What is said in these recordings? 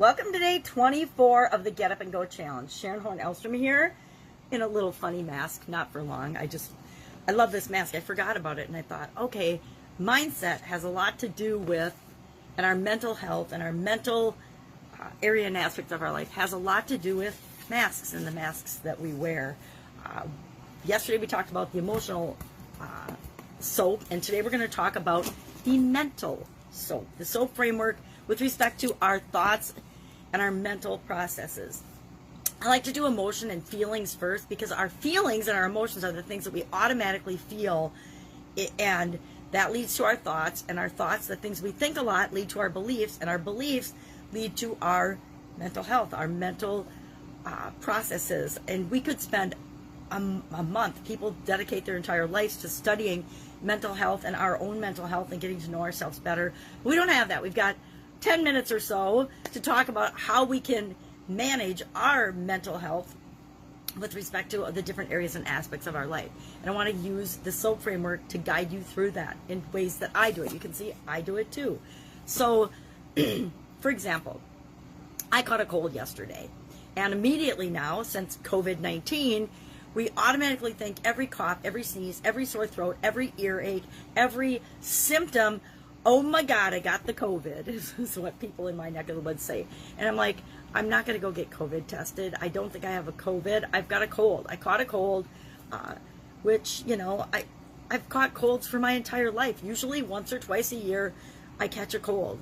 Welcome to day 24 of the Get Up and Go Challenge. Sharon Horne-Ellstrom here in a little funny mask, not for long. I love this mask. I forgot about it and I thought, okay, mindset has a lot to do with, and our mental health and our mental area and aspects of our life has a lot to do with masks and the masks that we wear. Yesterday we talked about the emotional soap, and today we're going to talk about the mental soap, the soap framework with respect to our thoughts and our mental processes. I like to do emotion and feelings first because our feelings and our emotions are the things that we automatically feel, and that leads to our thoughts, and our thoughts, the things we think a lot, lead to our beliefs, and our beliefs lead to our mental health, our mental processes. And we could spend a month, people dedicate their entire lives to studying mental health and our own mental health and getting to know ourselves better. We don't have that. We've got 10 minutes or so to talk about how we can manage our mental health with respect to the different areas and aspects of our life. And I want to use the SOAP framework to guide you through that in ways that I do it. You can see I do it too. So, for example, I caught a cold yesterday. And immediately now, since COVID-19, we automatically think every cough, every sneeze, every sore throat, every earache, every symptom, oh my God, I got the COVID, is what people in my neck of the woods say. And I'm like, I'm not going to go get COVID tested. I don't think I have a COVID. I've got a cold. I caught a cold, which, you know, I've caught colds for my entire life. Usually once or twice a year, I catch a cold.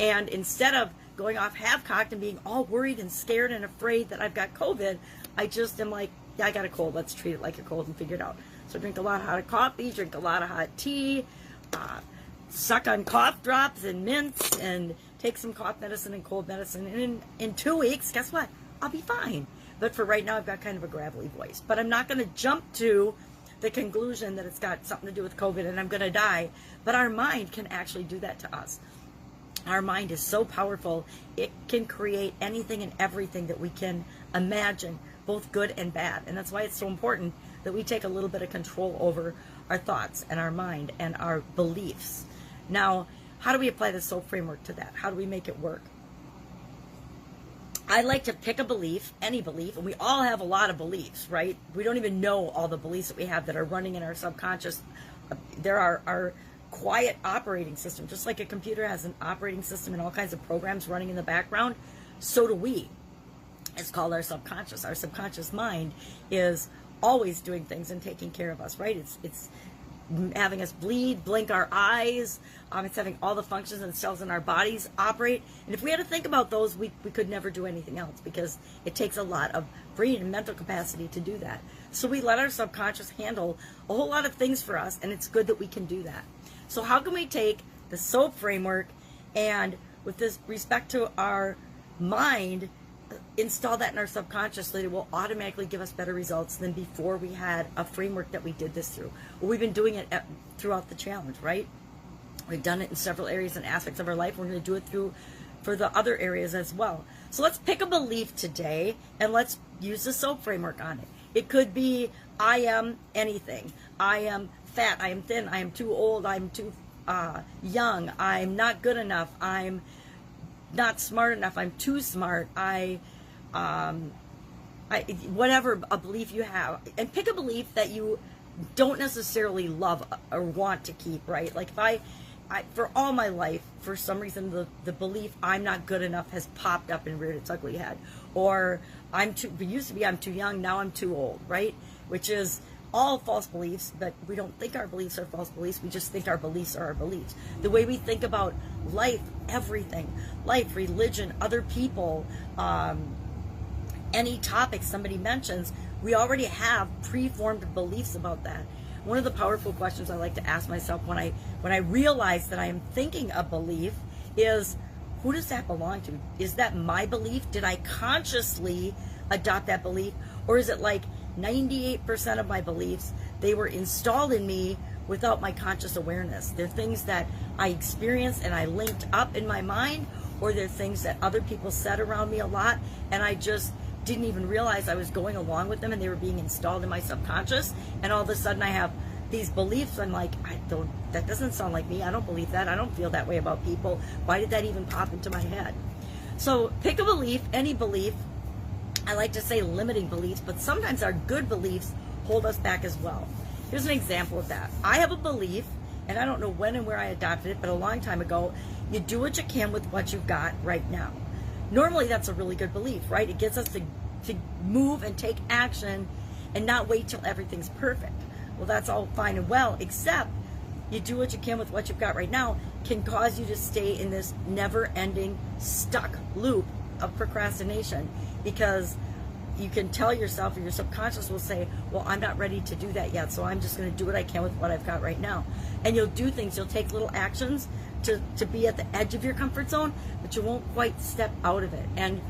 And instead of going off half-cocked and being all worried and scared and afraid that I've got COVID, I just am like, yeah, I got a cold. Let's treat it like a cold and figure it out. So drink a lot of hot coffee, drink a lot of hot tea, suck on cough drops and mints, and take some cough medicine and cold medicine. And in 2 weeks, guess what? I'll be fine. But for right now, I've got kind of a gravelly voice. But I'm not going to jump to the conclusion that it's got something to do with COVID and I'm going to die. But our mind can actually do that to us. Our mind is so powerful, it can create anything and everything that we can imagine, both good and bad. And that's why it's so important that we take a little bit of control over our thoughts and our mind and our beliefs. Now, how do we apply the SOAP framework to that? How do we make it work? I like to pick a belief, any belief, and we all have a lot of beliefs, right? We don't even know all the beliefs that we have that are running in our subconscious. There are our quiet operating system. Just like a computer has an operating system and all kinds of programs running in the background, so do we. It's called our subconscious. Our subconscious mind is always doing things and taking care of us, right? It's having us bleed, blink our eyes. It's having all the functions and cells in our bodies operate. And if we had to think about those, we could never do anything else because it takes a lot of brain and mental capacity to do that. So we let our subconscious handle a whole lot of things for us, and it's good that we can do that. So how can we take the SOAP framework and, with this respect to our mind, install that in our subconscious so that it will automatically give us better results than before we had a framework that we did this through. Well, we've been doing it throughout the challenge, right? We've done it in several areas and aspects of our life. We're going to do it for the other areas as well. So let's pick a belief today and let's use the SOAP framework on it. It could be, I am anything. I am fat. I am thin. I am too old. I'm too young. I'm not good enough. I'm not smart enough. I'm too smart. Whatever a belief you have, and pick a belief that you don't necessarily love or want to keep, right? Like if I for all my life, for some reason, the belief I'm not good enough has popped up and reared its ugly head. Or it used to be I'm too young, now I'm too old, right? Which is all false beliefs, but we don't think our beliefs are false beliefs. We just think our beliefs are our beliefs. The way we think about life, everything, life, religion, other people, any topic somebody mentions, we already have preformed beliefs about that. One of the powerful questions I like to ask myself when I realize that I am thinking a belief is, who does that belong to? Is that my belief? Did I consciously adopt that belief? Or is it like 98% of my beliefs, they were installed in me without my conscious awareness? They're things that I experienced and I linked up in my mind, or they're things that other people said around me a lot and I just didn't even realize I was going along with them and they were being installed in my subconscious, and all of a sudden I have these beliefs. I'm like, that doesn't sound like me. I don't believe that. I don't feel that way about people. Why did that even pop into my head? So pick a belief, any belief. I like to say limiting beliefs, but sometimes our good beliefs hold us back as well. Here's an example of that. I have a belief, and I don't know when and where I adopted it, but a long time ago, you do what you can with what you've got right now. Normally, that's a really good belief, right? It gets us to move and take action and not wait till everything's perfect. Well, that's all fine and well, except you do what you can with what you've got right now can cause you to stay in this never-ending, stuck loop of procrastination, because you can tell yourself, or your subconscious will say, well, I'm not ready to do that yet, so I'm just going to do what I can with what I've got right now. And you'll do things, you'll take little actions to be at the edge of your comfort zone, but you won't quite step out of it. And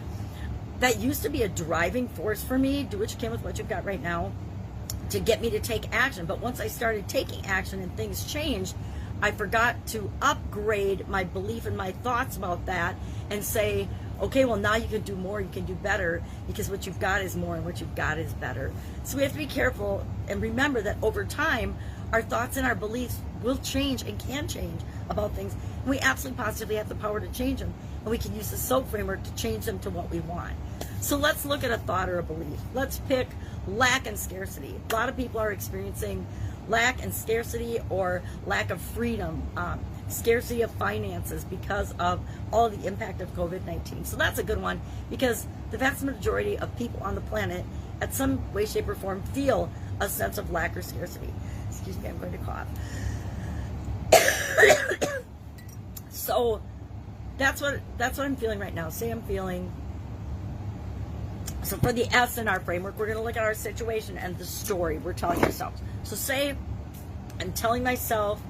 that used to be a driving force for me, do what you can with what you've got right now, to get me to take action. But once I started taking action and things changed, I forgot to upgrade my belief and my thoughts about that and say, okay, well, now you can do more, you can do better, because what you've got is more and what you've got is better. So we have to be careful and remember that over time, our thoughts and our beliefs will change and can change about things. And we absolutely positively have the power to change them. And we can use the SOAP framework to change them to what we want. So let's look at a thought or a belief. Let's pick lack and scarcity. A lot of people are experiencing lack and scarcity, or lack of freedom, scarcity of finances because of all the impact of COVID-19. So that's a good one, because the vast majority of people on the planet at some way, shape, or form feel a sense of lack or scarcity. Excuse me, I'm going to cough. So that's what I'm feeling right now. Say I'm feeling. So for the S in our framework, we're going to look at our situation and the story we're telling ourselves. So say I'm telling myself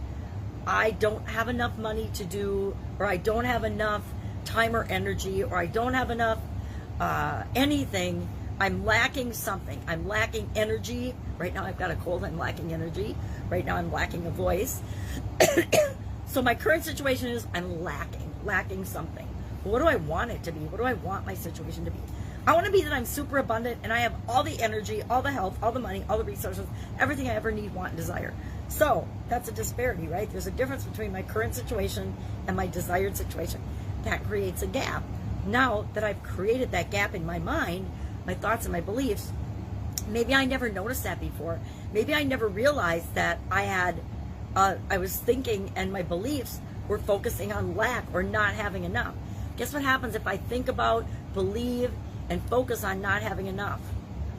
I don't have enough money to do, or I don't have enough time or energy, or I don't have enough anything. I'm lacking something. I'm lacking energy. Right now I've got a cold. I'm lacking energy. Right now I'm lacking a voice. So my current situation is I'm lacking something. What do I want it to be? What do I want my situation to be? I want to be that I'm super abundant and I have all the energy, all the health, all the money, all the resources, everything I ever need, want, and desire. So that's a disparity, right? There's a difference between my current situation and my desired situation. That creates a gap. Now that I've created that gap in my mind, my thoughts and my beliefs, maybe I never noticed that before. Maybe I never realized that I was thinking and my beliefs were focusing on lack or not having enough. Guess what happens if I think about, believe, and focus on not having enough?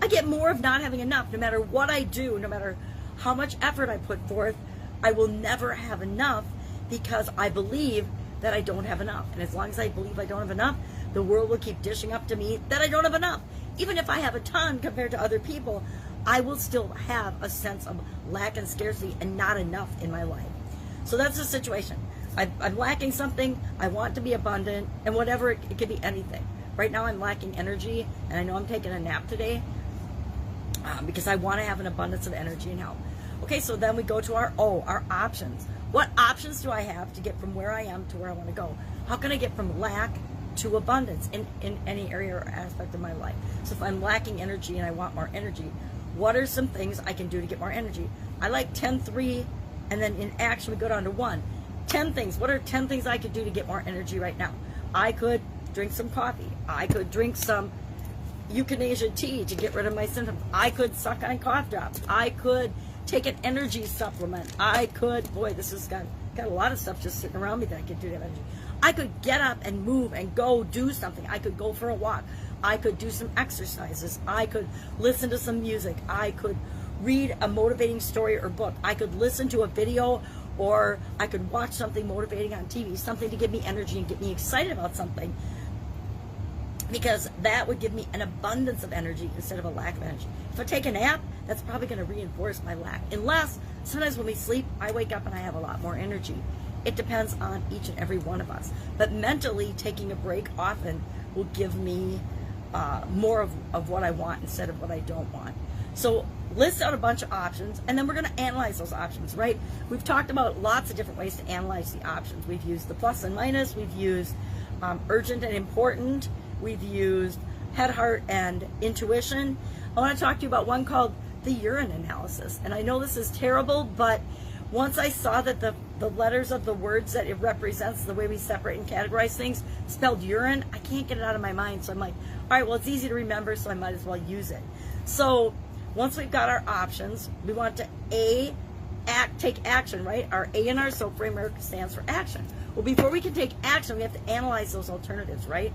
I get more of not having enough. No matter what I do, no matter how much effort I put forth, I will never have enough, because I believe that I don't have enough. And as long as I believe I don't have enough, the world will keep dishing up to me that I don't have enough. Even if I have a ton compared to other people, I will still have a sense of lack and scarcity and not enough in my life. So that's the situation. I'm lacking something. I want to be abundant, and whatever, it could be anything. Right now I'm lacking energy, and I know I'm taking a nap today because I want to have an abundance of energy and health. Okay, so then we go to our O, our options. What options do I have to get from where I am to where I want to go? How can I get from lack to abundance in any area or aspect of my life? So if I'm lacking energy and I want more energy, what are some things I can do to get more energy? I like 10-3, and then in action we go down to 1. 10 things. What are 10 things I could do to get more energy right now? I could drink some coffee. I could drink some euthanasia tea to get rid of my symptoms. I could suck on cough drops. I could take an energy supplement. I could, boy, this has got a lot of stuff just sitting around me that I could do to have energy. I could get up and move and go do something. I could go for a walk. I could do some exercises. I could listen to some music. I could read a motivating story or book. I could listen to a video, or I could watch something motivating on TV, something to give me energy and get me excited about something, because that would give me an abundance of energy instead of a lack of energy. If I take a nap, that's probably going to reinforce my lack. Unless, sometimes when we sleep, I wake up and I have a lot more energy. It depends on each and every one of us. But mentally, taking a break often will give me more of what I want instead of what I don't want. So list out a bunch of options, and then we're going to analyze those options, right? We've talked about lots of different ways to analyze the options. We've used the plus and minus. We've used urgent and important. We've used head, heart, and intuition. I want to talk to you about one called the urine analysis. And I know this is terrible, but Once I saw that the letters of the words that it represents, the way we separate and categorize things, spelled urine, I can't get it out of my mind. So I'm like, all right, well, it's easy to remember, so I might as well use it. So once we've got our options, we want to take action, right? Our A in our SOAP framework stands for action. Well, before we can take action, we have to analyze those alternatives, right?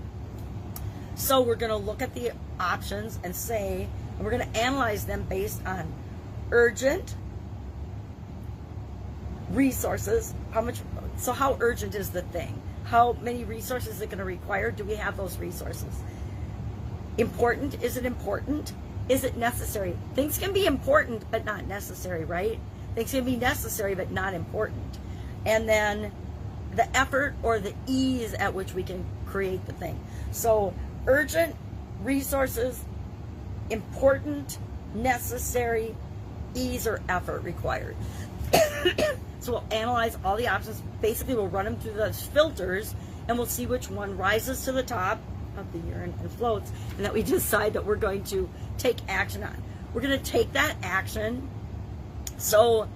So we're going to look at the options and say, and we're going to analyze them based on urgent, resources, how urgent is the thing? How many resources is it going to require? Do we have those resources? Important, is it important? Is it necessary? Things can be important but not necessary, right? Things can be necessary but not important. And then the effort or the ease at which we can create the thing. So urgent, resources, important, necessary, ease or effort required. So we'll analyze all the options. Basically, we'll run them through those filters, and we'll see which one rises to the top of the urine and floats, and that we decide that we're going to take action on. We're going to take that action. So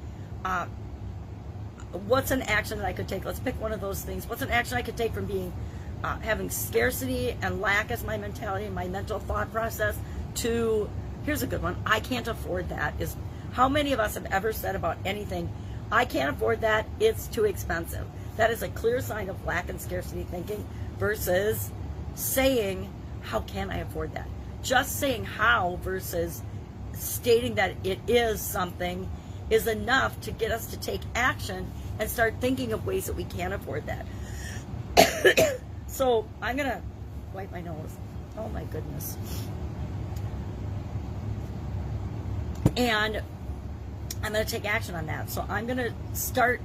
what's an action that I could take? Let's pick one of those things. What's an action I could take from being having scarcity and lack as my mentality and my mental thought process to, here's a good one, I can't afford that. Is how many of us have ever said about anything, I can't afford that, it's too expensive. That is a clear sign of lack and scarcity thinking versus saying, how can I afford that? Just saying how versus stating that it is something is enough to get us to take action and start thinking of ways that we can afford that. So I'm going to wipe my nose. Oh my goodness. And I'm going to take action on that. So I'm going to start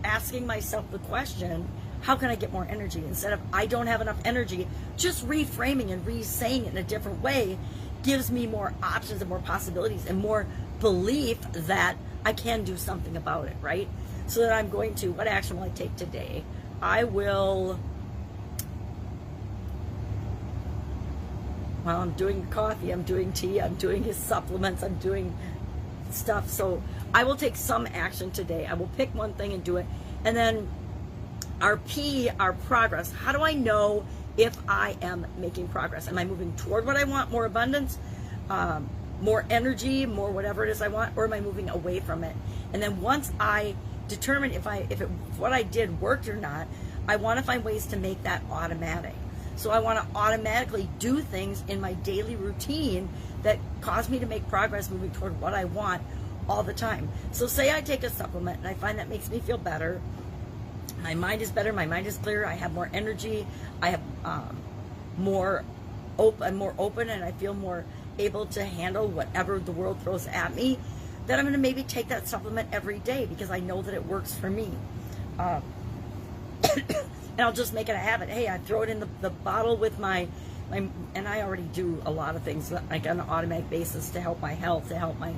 asking myself the question, how can I get more energy? Instead of I don't have enough energy, just reframing and re-saying it in a different way gives me more options and more possibilities and more belief that I can do something about it, right? So that I'm going to, what action will I take today? I will, well, I'm doing coffee, I'm doing tea, I'm doing his supplements, I'm doing stuff. So I will take some action today. I will pick one thing and do it. And then our P, our progress. How do I know if I am making progress? Am I moving toward what I want, more abundance, more energy, more whatever it is I want, or am I moving away from it? And then once I determine if what I did worked or not, I want to find ways to make that automatic. So I want to automatically do things in my daily routine that cause me to make progress moving toward what I want all the time. So say I take a supplement and I find that makes me feel better. My mind is better, my mind is clearer, I have more energy, I have I'm more open, and I feel more able to handle whatever the world throws at me. Then I'm going to maybe take that supplement every day because I know that it works for me. And I'll just make it a habit. Hey, I throw it in the bottle with my, and I already do a lot of things like on an automatic basis to help my health, to help my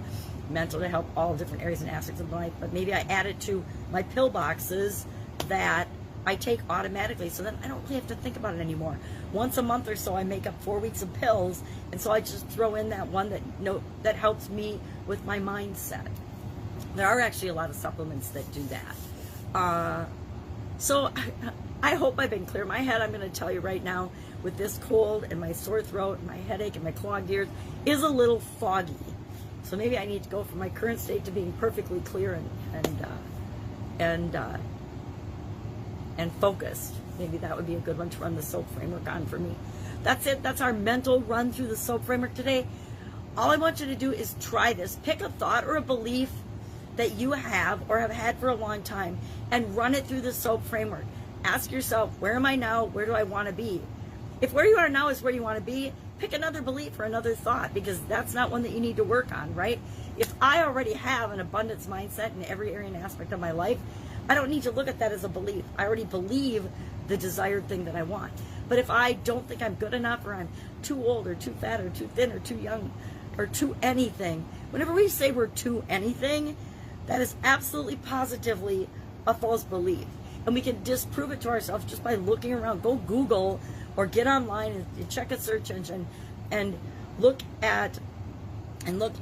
mental, to help all different areas and aspects of life. But maybe I add it to my pill boxes that I take automatically, so then I don't really have to think about it anymore. Once a month or so, I make up 4 weeks of pills, and so I just throw in that one that helps me with my mindset. There are actually a lot of supplements that do that. So I hope I've been clear. My head, I'm going to tell you right now, with this cold and my sore throat and my headache and my clogged ears, is a little foggy. So maybe I need to go from my current state to being perfectly clear and focused. Maybe that would be a good one to run the SOAP framework on for me. That's it. That's our mental run through the SOAP framework today. All I want you to do is try this. Pick a thought or a belief that you have or have had for a long time and run it through the SOAP framework. Ask yourself, where am I now? Where do I want to be? If where you are now is where you want to be, pick another belief or another thought, because that's not one that you need to work on, right? If I already have an abundance mindset in every area and aspect of my life, I don't need to look at that as a belief. I already believe the desired thing that I want. But if I don't think I'm good enough, or I'm too old or too fat or too thin or too young or too anything, whenever we say we're too anything, that is absolutely positively a false belief. And we can disprove it to ourselves just by looking around. Go Google or get online and check a search engine and look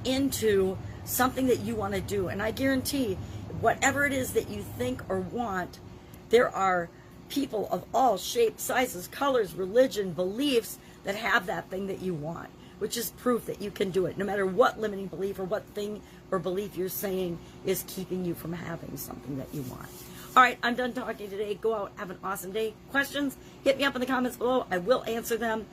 into something that you want to do. And I guarantee whatever it is that you think or want, there are people of all shapes, sizes, colors, religion, beliefs that have that thing that you want, which is proof that you can do it, no matter what limiting belief or what thing or belief you're saying is keeping you from having something that you want. All right, I'm done talking today. Go out, have an awesome day. Questions, hit me up in the comments below. I will answer them.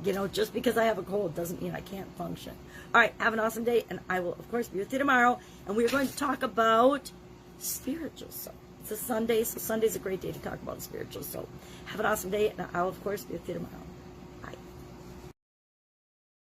You know, just because I have a cold doesn't mean I can't function. All right, have an awesome day, and I will, of course, be with you tomorrow. And we're going to talk about spiritual soul. It's a Sunday, so Sunday's a great day to talk about spiritual soul. Have an awesome day, and I'll, of course, be with you tomorrow.